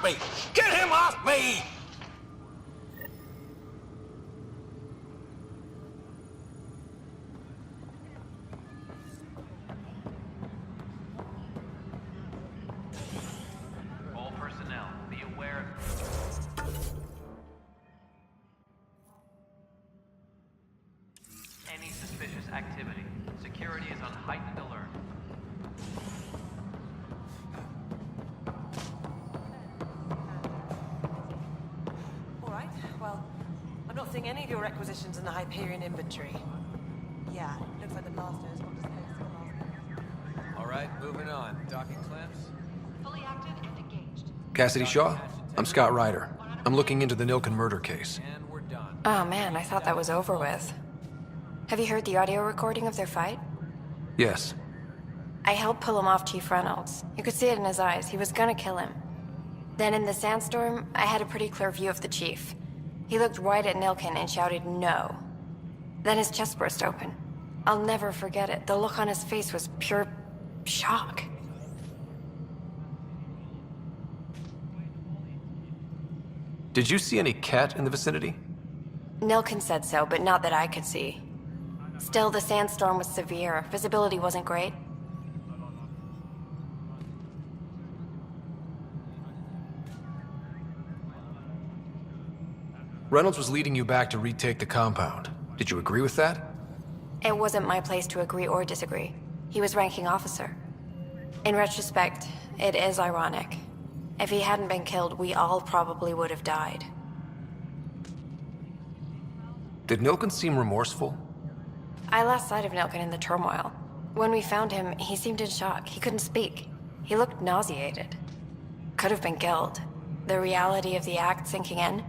off me! Get him off me! All personnel, be aware. Any suspicious activity. Security is on heightened alert. Alright, well, I'm not seeing any of your requisitions in the Hyperion inventory. Yeah, looks like the blaster has got displaced. Alright, moving on. Docking clamps? Fully active and engaged. Cassidy Shaw? I'm Scott Ryder. I'm looking into the Nilken murder case. And we're done. Oh man, I thought that was over with. Have you heard the audio recording of their fight? Yes. I helped pull him off Chief Reynolds. You could see it in his eyes. He was gonna kill him. Then in the sandstorm, I had a pretty clear view of the chief. He looked right at Nilken and shouted no. Then his chest burst open. I'll never forget it. The look on his face was pure shock. Did you see any cat in the vicinity? Nilken said so, but not that I could see. Still, the sandstorm was severe. Visibility wasn't great. Reynolds was leading you back to retake the compound. Did you agree with that? It wasn't my place to agree or disagree. He was ranking officer. In retrospect, it is ironic. If he hadn't been killed, we all probably would have died. Did Nilken seem remorseful? I lost sight of Nilken in the turmoil. When we found him, he seemed in shock. He couldn't speak. He looked nauseated. Could have been guilt. The reality of the act sinking in.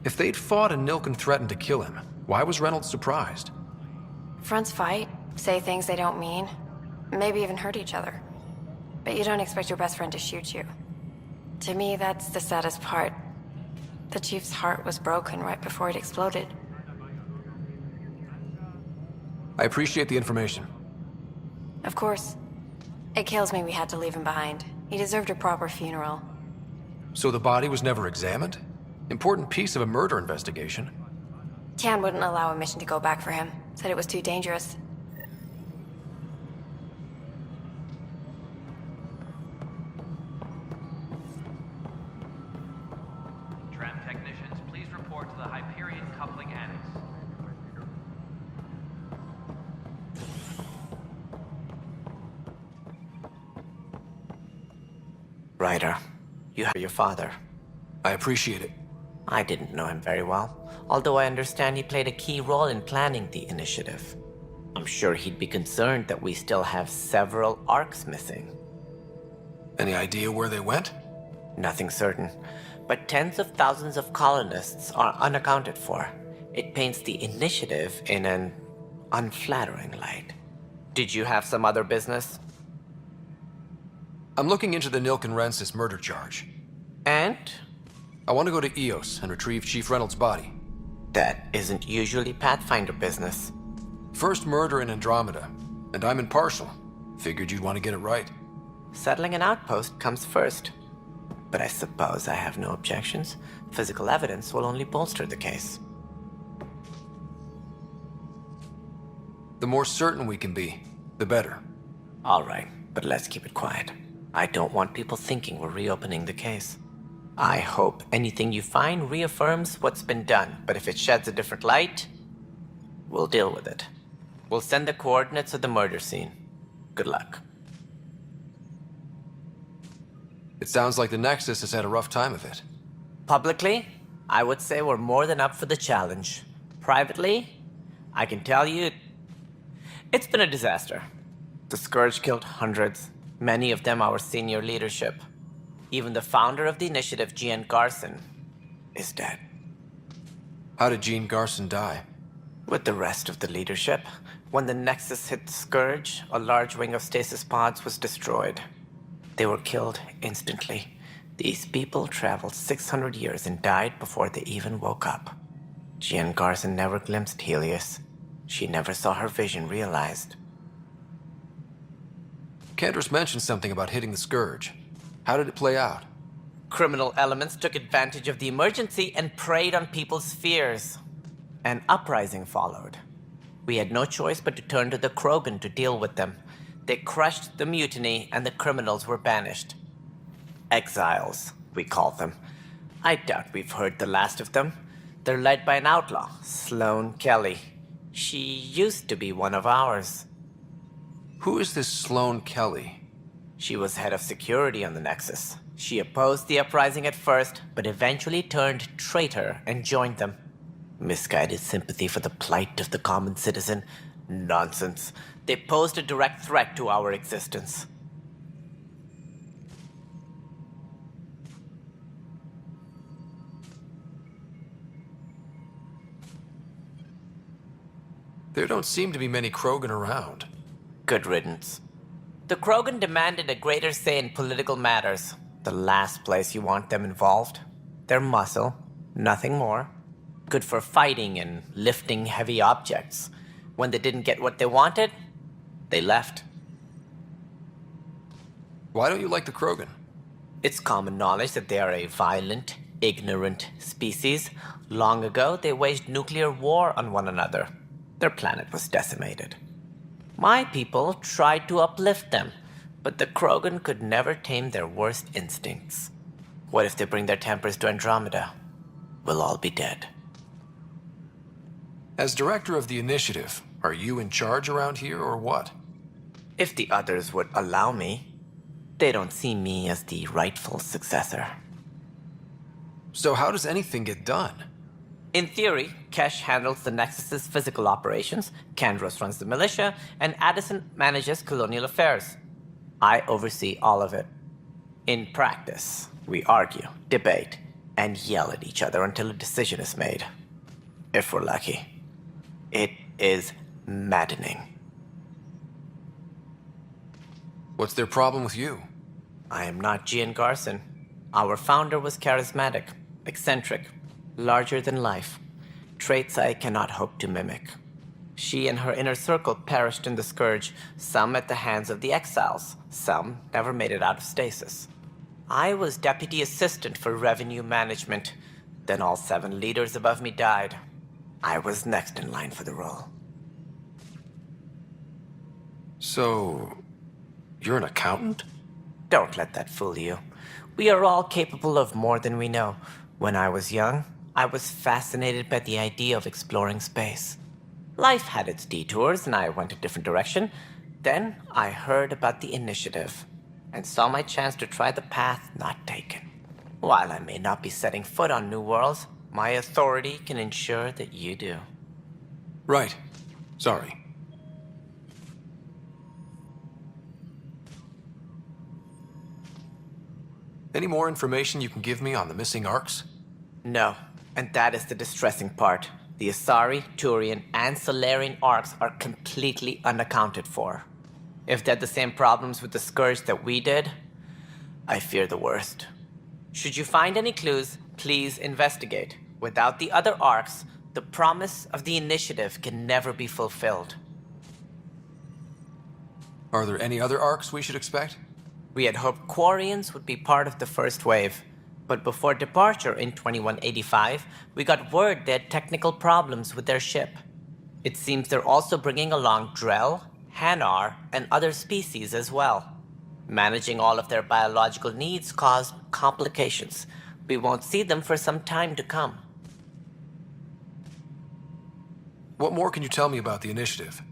If they'd fought and Nilken threatened to kill him, why was Reynolds surprised? Fronts fight, say things they don't mean, maybe even hurt each other. But you don't expect your best friend to shoot you. To me, that's the saddest part. The chief's heart was broken right before it exploded. I appreciate the information. Of course. It kills me we had to leave him behind. He deserved a proper funeral. So the body was never examined? Important piece of a murder investigation. Tian wouldn't allow a mission to go back for him. Said it was too dangerous. Tram technicians, please report to the Hyperion coupling annex. Ryder, you have your father. I appreciate it. I didn't know him very well, although I understand he played a key role in planning the initiative. I'm sure he'd be concerned that we still have several arcs missing. Any idea where they went? Nothing certain, but tens of thousands of colonists are unaccounted for. It paints the initiative in an unflattering light. Did you have some other business? I'm looking into the Nilken Rensis murder charge. And? I want to go to Eos and retrieve Chief Reynolds' body. That isn't usually Pathfinder business. First murder in Andromeda, and I'm impartial. Figured you'd want to get it right. Settling an outpost comes first. But I suppose I have no objections. Physical evidence will only bolster the case. The more certain we can be, the better. All right, but let's keep it quiet. I don't want people thinking we're reopening the case. I hope anything you find reaffirms what's been done, but if it sheds a different light, we'll deal with it. We'll send the coordinates of the murder scene. Good luck. It sounds like the Nexus has had a rough time of it. Publicly, I would say we're more than up for the challenge. Privately, I can tell you, it's been a disaster. The Scourge killed hundreds, many of them our senior leadership. Even the founder of the initiative, Jean Garson, is dead. How did Jean Garson die? With the rest of the leadership, when the Nexus hit the Scourge, a large wing of stasis pods was destroyed. They were killed instantly. These people traveled 600 years and died before they even woke up. Jean Garson never glimpsed Helios. She never saw her vision realized. Cantor's mentioned something about hitting the Scourge. How did it play out? Criminal elements took advantage of the emergency and preyed on people's fears. An uprising followed. We had no choice but to turn to the Krogan to deal with them. They crushed the mutiny and the criminals were banished. Exiles, we call them. I doubt we've heard the last of them. They're led by an outlaw, Sloane Kelly. She used to be one of ours. Who is this Sloane Kelly? She was head of security on the Nexus. She opposed the uprising at first, but eventually turned traitor and joined them. Misguided sympathy for the plight of the common citizen? Nonsense. They posed a direct threat to our existence. There don't seem to be many Krogan around. Good riddance. The Krogan demanded a greater say in political matters. The last place you want them involved. Their muscle, nothing more. Good for fighting and lifting heavy objects. When they didn't get what they wanted, they left. Why don't you like the Krogan? It's common knowledge that they are a violent, ignorant species. Long ago, they waged nuclear war on one another. Their planet was decimated. My people tried to uplift them, but the Krogan could never tame their worst instincts. What if they bring their tempers to Andromeda? We'll all be dead. As director of the initiative, are you in charge around here or what? If the others would allow me, they don't see me as the rightful successor. So how does anything get done? In theory, Kesh handles the Nexus's physical operations, Kandros runs the militia, and Addison manages colonial affairs. I oversee all of it. In practice, we argue, debate, and yell at each other until a decision is made. If we're lucky. It is maddening. What's their problem with you? I am not Gian Garson. Our founder was charismatic, eccentric, larger than life. Traits I cannot hope to mimic. She and her inner circle perished in the Scourge, some at the hands of the exiles, some never made it out of stasis. I was deputy assistant for revenue management. Then all 7 leaders above me died. I was next in line for the role. So, you're an accountant? Don't let that fool you. We are all capable of more than we know. When I was young, I was fascinated by the idea of exploring space. Life had its detours, and I went a different direction. Then I heard about the initiative, and saw my chance to try the path not taken. While I may not be setting foot on new worlds, my authority can ensure that you do. Right. Sorry. Any more information you can give me on the missing arcs? No, and that is the distressing part. The Asari, Turian, and Solarian arcs are completely unaccounted for. If they had the same problems with the Scourge that we did, I fear the worst. Should you find any clues, please investigate. Without the other arcs, the promise of the initiative can never be fulfilled. Are there any other arcs we should expect? We had hoped Quarians would be part of the first wave, but before departure in 2185, we got word they had technical problems with their ship. It seems they're also bringing along Drell, Hanar, and other species as well. Managing all of their biological needs caused complications. We won't see them for some time to come. What more can you tell me about the initiative?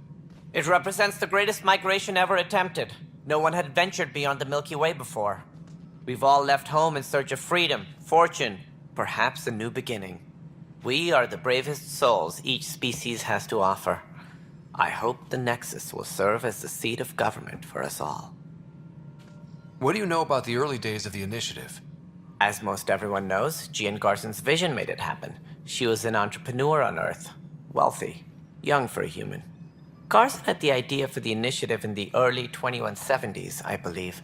It represents the greatest migration ever attempted. No one had ventured beyond the Milky Way before. We've all left home in search of freedom, fortune, perhaps a new beginning. We are the bravest souls each species has to offer. I hope the Nexus will serve as the seat of government for us all. What do you know about the early days of the initiative? As most everyone knows, Gian Garson's vision made it happen. She was an entrepreneur on Earth. Wealthy. Young for a human. Garson had the idea for the initiative in the early 2170s, I believe.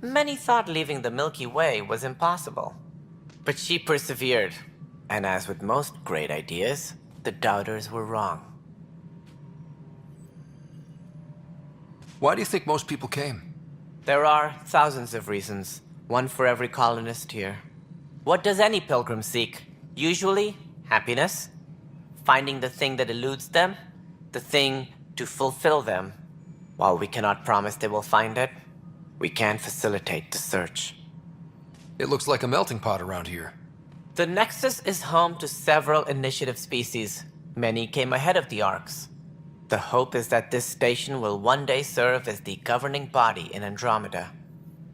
Many thought leaving the Milky Way was impossible. But she persevered. And as with most great ideas, the doubters were wrong. Why do you think most people came? There are thousands of reasons. One for every colonist here. What does any pilgrim seek? Usually, happiness. Finding the thing that eludes them. The thing to fulfill them. While we cannot promise they will find it, we can facilitate the search. It looks like a melting pot around here. The Nexus is home to several initiative species. Many came ahead of the Arks. The hope is that this station will one day serve as the governing body in Andromeda.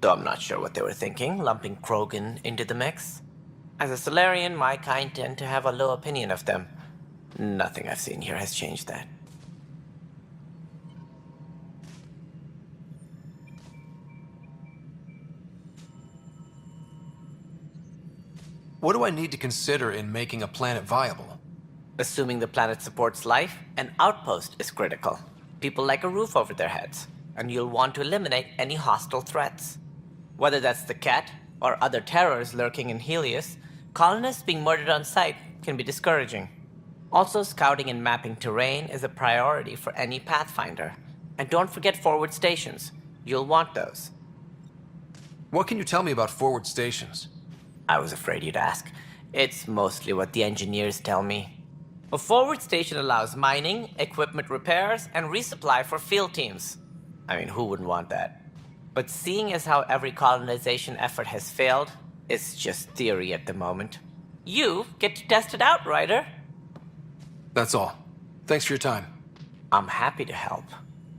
Though I'm not sure what they were thinking, lumping Krogan into the mix. As a Solarian, my kind tend to have a low opinion of them. Nothing I've seen here has changed that. What do I need to consider in making a planet viable? Assuming the planet supports life, an outpost is critical. People like a roof over their heads, and you'll want to eliminate any hostile threats. Whether that's the cat or other terrors lurking in Helios, colonists being murdered on sight can be discouraging. Also, scouting and mapping terrain is a priority for any Pathfinder. And don't forget forward stations. You'll want those. What can you tell me about forward stations? I was afraid you'd ask. It's mostly what the engineers tell me. A forward station allows mining, equipment repairs, and resupply for field teams. I mean, who wouldn't want that? But seeing as how every colonization effort has failed, it's just theory at the moment. You get to test it out, Ryder. That's all. Thanks for your time. I'm happy to help.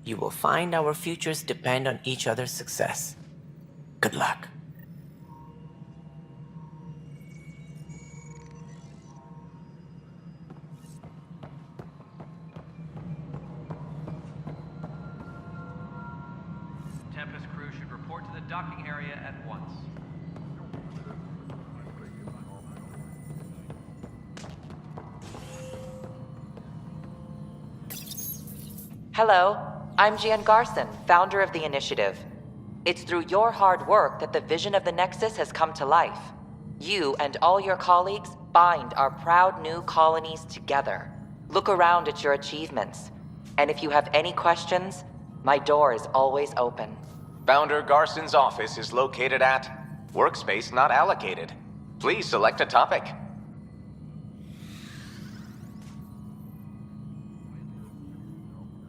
You will find our futures depend on each other's success. Good luck. Tempest crew should report to the docking area at once. Hello, I'm Gian Garson, founder of the initiative. It's through your hard work that the vision of the Nexus has come to life. You and all your colleagues bind our proud new colonies together. Look around at your achievements. And if you have any questions, my door is always open. Founder Garson's office is located at Workspace Not Allocated. Please select a topic.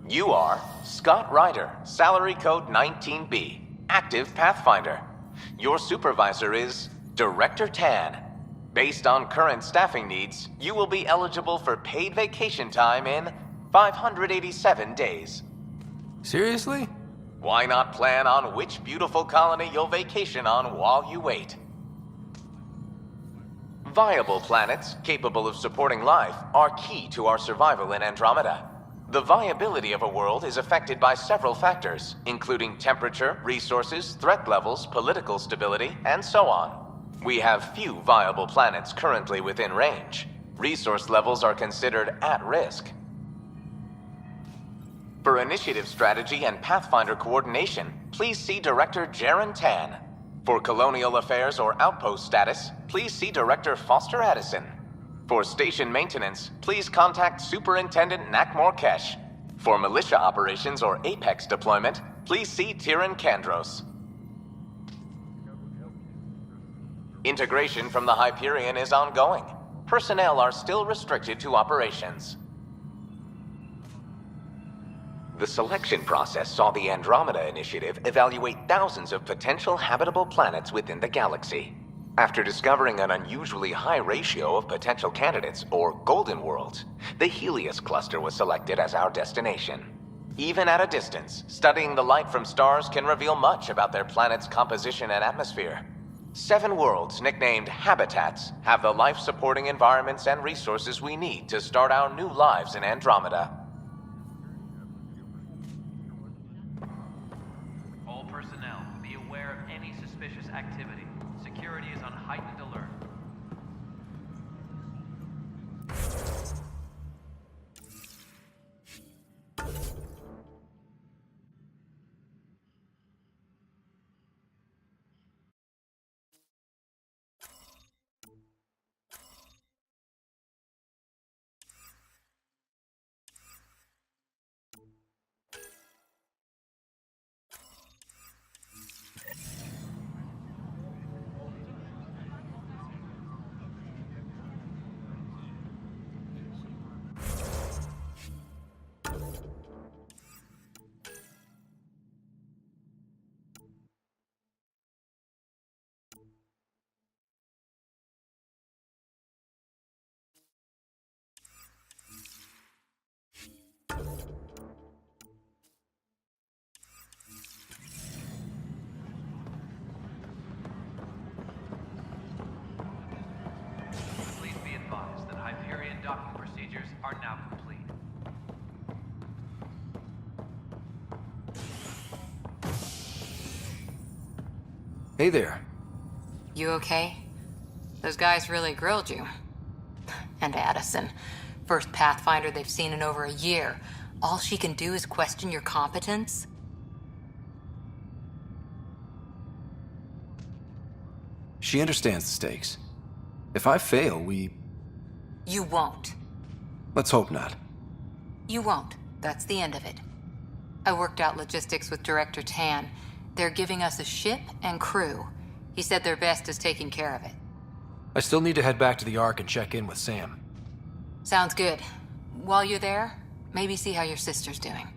You are Scott Ryder, salary code 19B, active Pathfinder. Your supervisor is Director Tan. Based on current staffing needs, you will be eligible for paid vacation time in 587 days. Seriously? Why not plan on which beautiful colony you'll vacation on while you wait? Viable planets capable of supporting life are key to our survival in Andromeda. The viability of a world is affected by several factors, including temperature, resources, threat levels, political stability, and so on. We have few viable planets currently within range. Resource levels are considered at risk. For initiative strategy and Pathfinder coordination, please see Director Jaren Tan. For colonial affairs or outpost status, please see Director Foster Addison. For station maintenance, please contact Superintendent Nakmor Kesh. For militia operations or Apex deployment, please see Tyran Kandros. Integration from the Hyperion is ongoing. Personnel are still restricted to operations. The selection process saw the Andromeda Initiative evaluate thousands of potential habitable planets within the galaxy. After discovering an unusually high ratio of potential candidates, or golden worlds, the Helios cluster was selected as our destination. Even at a distance, studying the light from stars can reveal much about their planet's composition and atmosphere. 7 worlds, nicknamed habitats, have the life-supporting environments and resources we need to start our new lives in Andromeda. All personnel, be aware of any suspicious activity. Security is on heightened alert. are now complete. Hey there. You okay? Those guys really grilled you. And Addison. First Pathfinder they've seen in over a year. All she can do is question your competence? She understands the stakes. If I fail, You won't. let's hope not. You won't. That's the end of it. I worked out logistics with Director Tan. They're giving us a ship and crew. He said their best is taking care of it. I still need to head back to the Ark and check in with Sam. Sounds good. While you're there, maybe see how your sister's doing.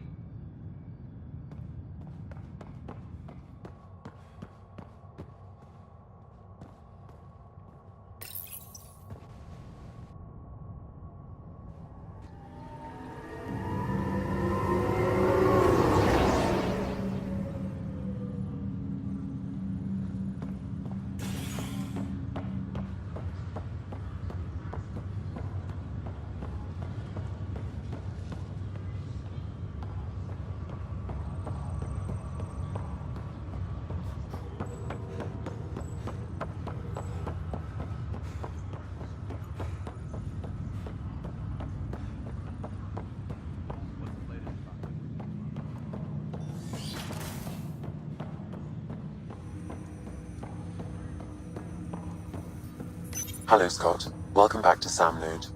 Hello, Scott. Welcome back to Sam Node.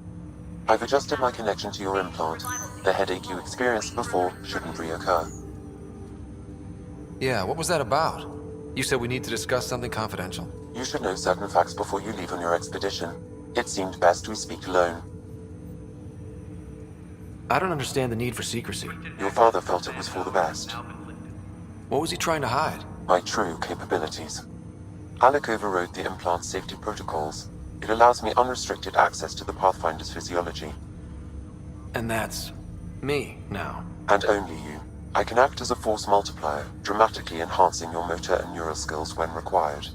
I've adjusted my connection to your implant. The headache you experienced before shouldn't reoccur. Yeah, what was that about? You said we need to discuss something confidential. You should know certain facts before you leave on your expedition. It seemed best we speak alone. I don't understand the need for secrecy. Your father felt it was for the best. What was he trying to hide? My true capabilities. Alec overrode the implant's safety protocols. It allows me unrestricted access to the Pathfinder's physiology. And that's me now. And only you. I can act as a force multiplier, dramatically enhancing your motor and neural skills when required.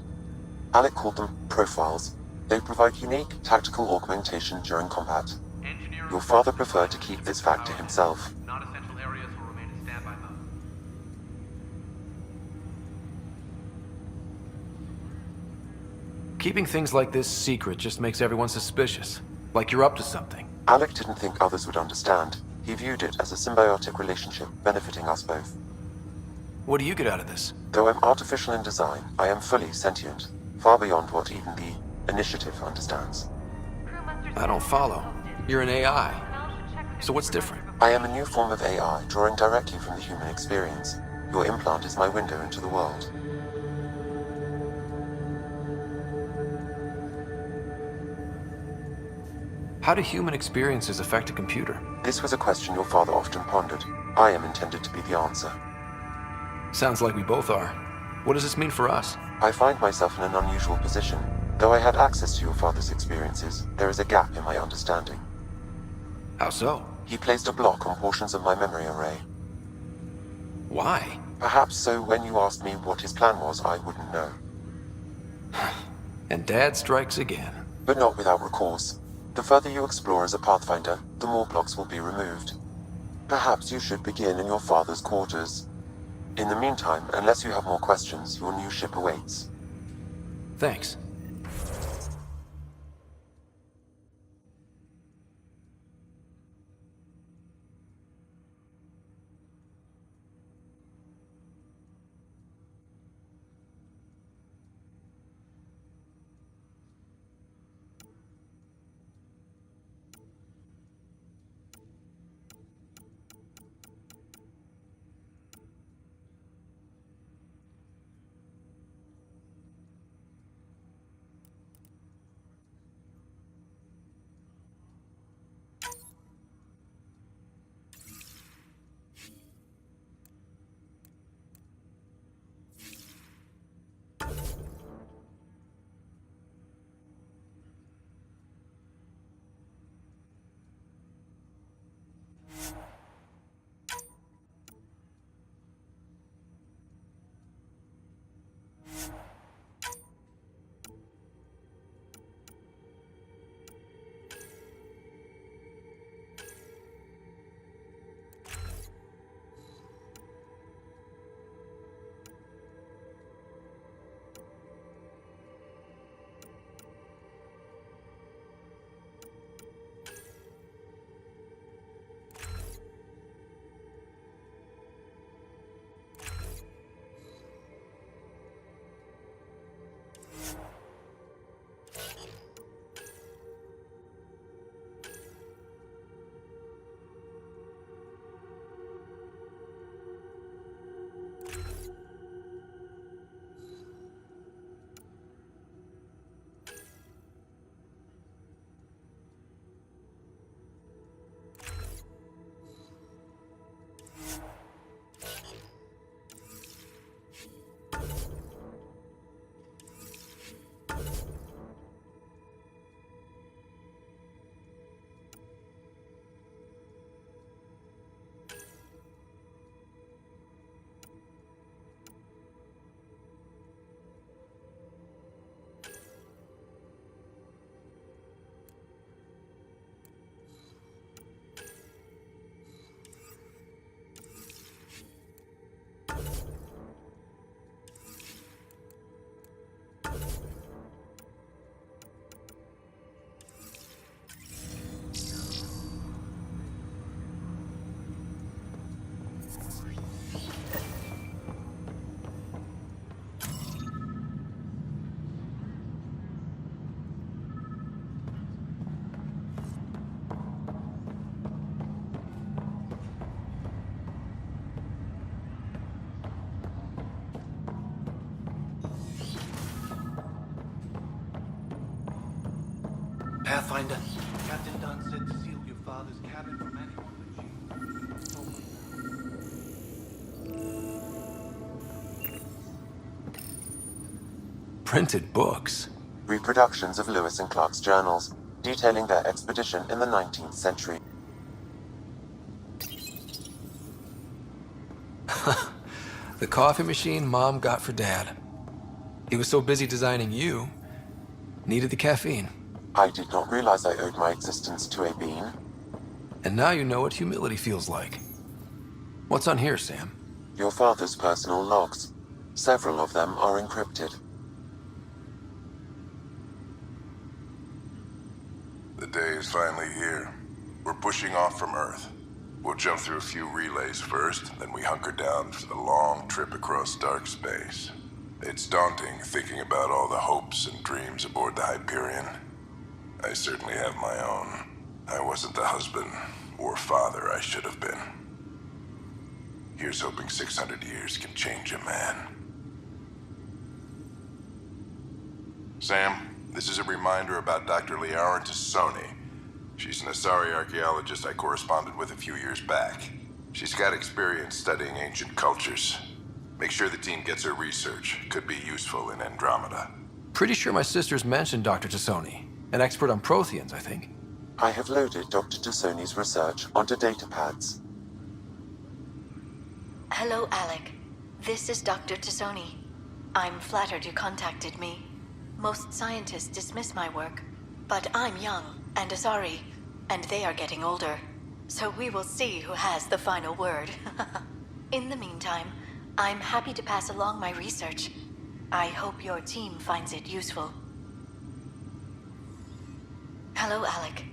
Alec called them profiles. They provide unique tactical augmentation during combat. Your father preferred to keep this fact to himself. Non-essential areas will remain in standby mode. Keeping things like this secret just makes everyone suspicious. Like you're up to something. Alec didn't think others would understand. He viewed it as a symbiotic relationship benefiting us both. What do you get out of this? Though I'm artificial in design, I am fully sentient, far beyond what even the Initiative understands. I don't follow. You're an AI. So what's different? I am a new form of AI, drawing directly from the human experience. Your implant is my window into the world. How do human experiences affect a computer? This was a question your father often pondered. I am intended to be the answer. Sounds like we both are. What does this mean for us? I find myself in an unusual position. Though I had access to your father's experiences, there is a gap in my understanding. How so? He placed a block on portions of my memory array. Why? Perhaps so when you asked me what his plan was, I wouldn't know. And Dad strikes again. But not without recourse. The further you explore as a Pathfinder, the more blocks will be removed. Perhaps you should begin in your father's quarters. In the meantime, unless you have more questions, your new ship awaits. Thanks. Pathfinder. Captain Dunn said to seal your father's cabin from anyone but you. Printed books. Reproductions of Lewis and Clark's journals, detailing their expedition in the 19th century. The coffee machine Mom got for Dad. He was so busy designing you, needed the caffeine. I did not realize I owed my existence to a bean. And now you know what humility feels like. What's on here, Sam? Your father's personal logs. Several of them are encrypted. The day is finally here. We're pushing off from Earth. We'll jump through a few relays first, then we hunker down for the long trip across dark space. It's daunting thinking about all the hopes and dreams aboard the Hyperion. I certainly have my own. I wasn't the husband or father I should have been. Here's hoping 600 years can change a man. Sam, this is a reminder about Dr. Liara Tassoni. She's an Asari archaeologist I corresponded with a few years back. She's got experience studying ancient cultures. Make sure the team gets her research. Could be useful in Andromeda. Pretty sure my sisters mentioned Dr. Tassoni. An expert on Protheans, I think. I have loaded Dr. Tassoni's research onto datapads. Hello, Alec. This is Dr. Tassoni. I'm flattered you contacted me. Most scientists dismiss my work, but I'm young and Asari, and they are getting older. So we will see who has the final word. In the meantime, I'm happy to pass along my research. I hope your team finds it useful. Hello, Alec.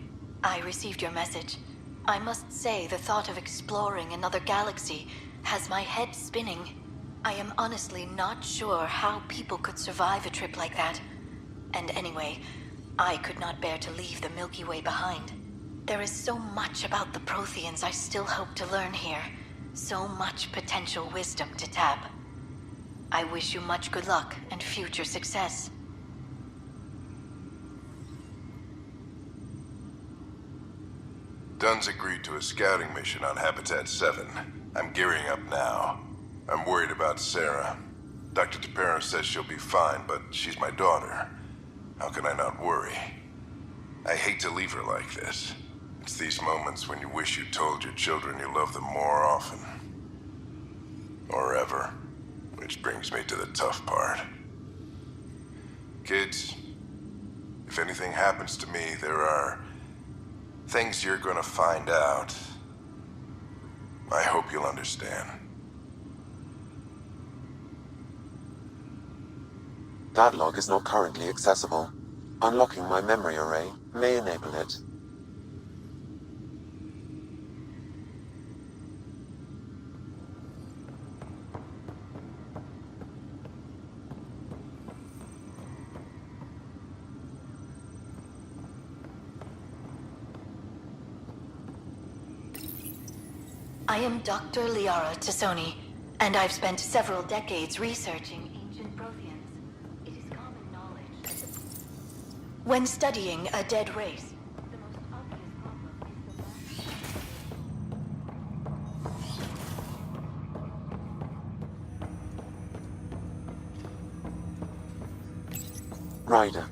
I received your message. I must say the thought of exploring another galaxy has my head spinning. I am honestly not sure how people could survive a trip like that. And anyway, I could not bear to leave the Milky Way behind. There is so much about the Protheans I still hope to learn here. So much potential wisdom to tap. I wish you much good luck and future success. Dunn's agreed to a scouting mission on Habitat 7. I'm gearing up now. I'm worried about Sara. Dr. Tapero says she'll be fine, but she's my daughter. How can I not worry? I hate to leave her like this. It's these moments when you wish you told your children you love them more often. Or ever. Which brings me to the tough part. Kids, if anything happens to me, there are things you're gonna find out. I hope you'll understand. That log is not currently accessible. Unlocking my memory array may enable it. I am Dr. Liara Tassoni, and I've spent several decades researching ancient Protheans. It is common knowledge that when studying a dead race, the most obvious problem is the Ryder.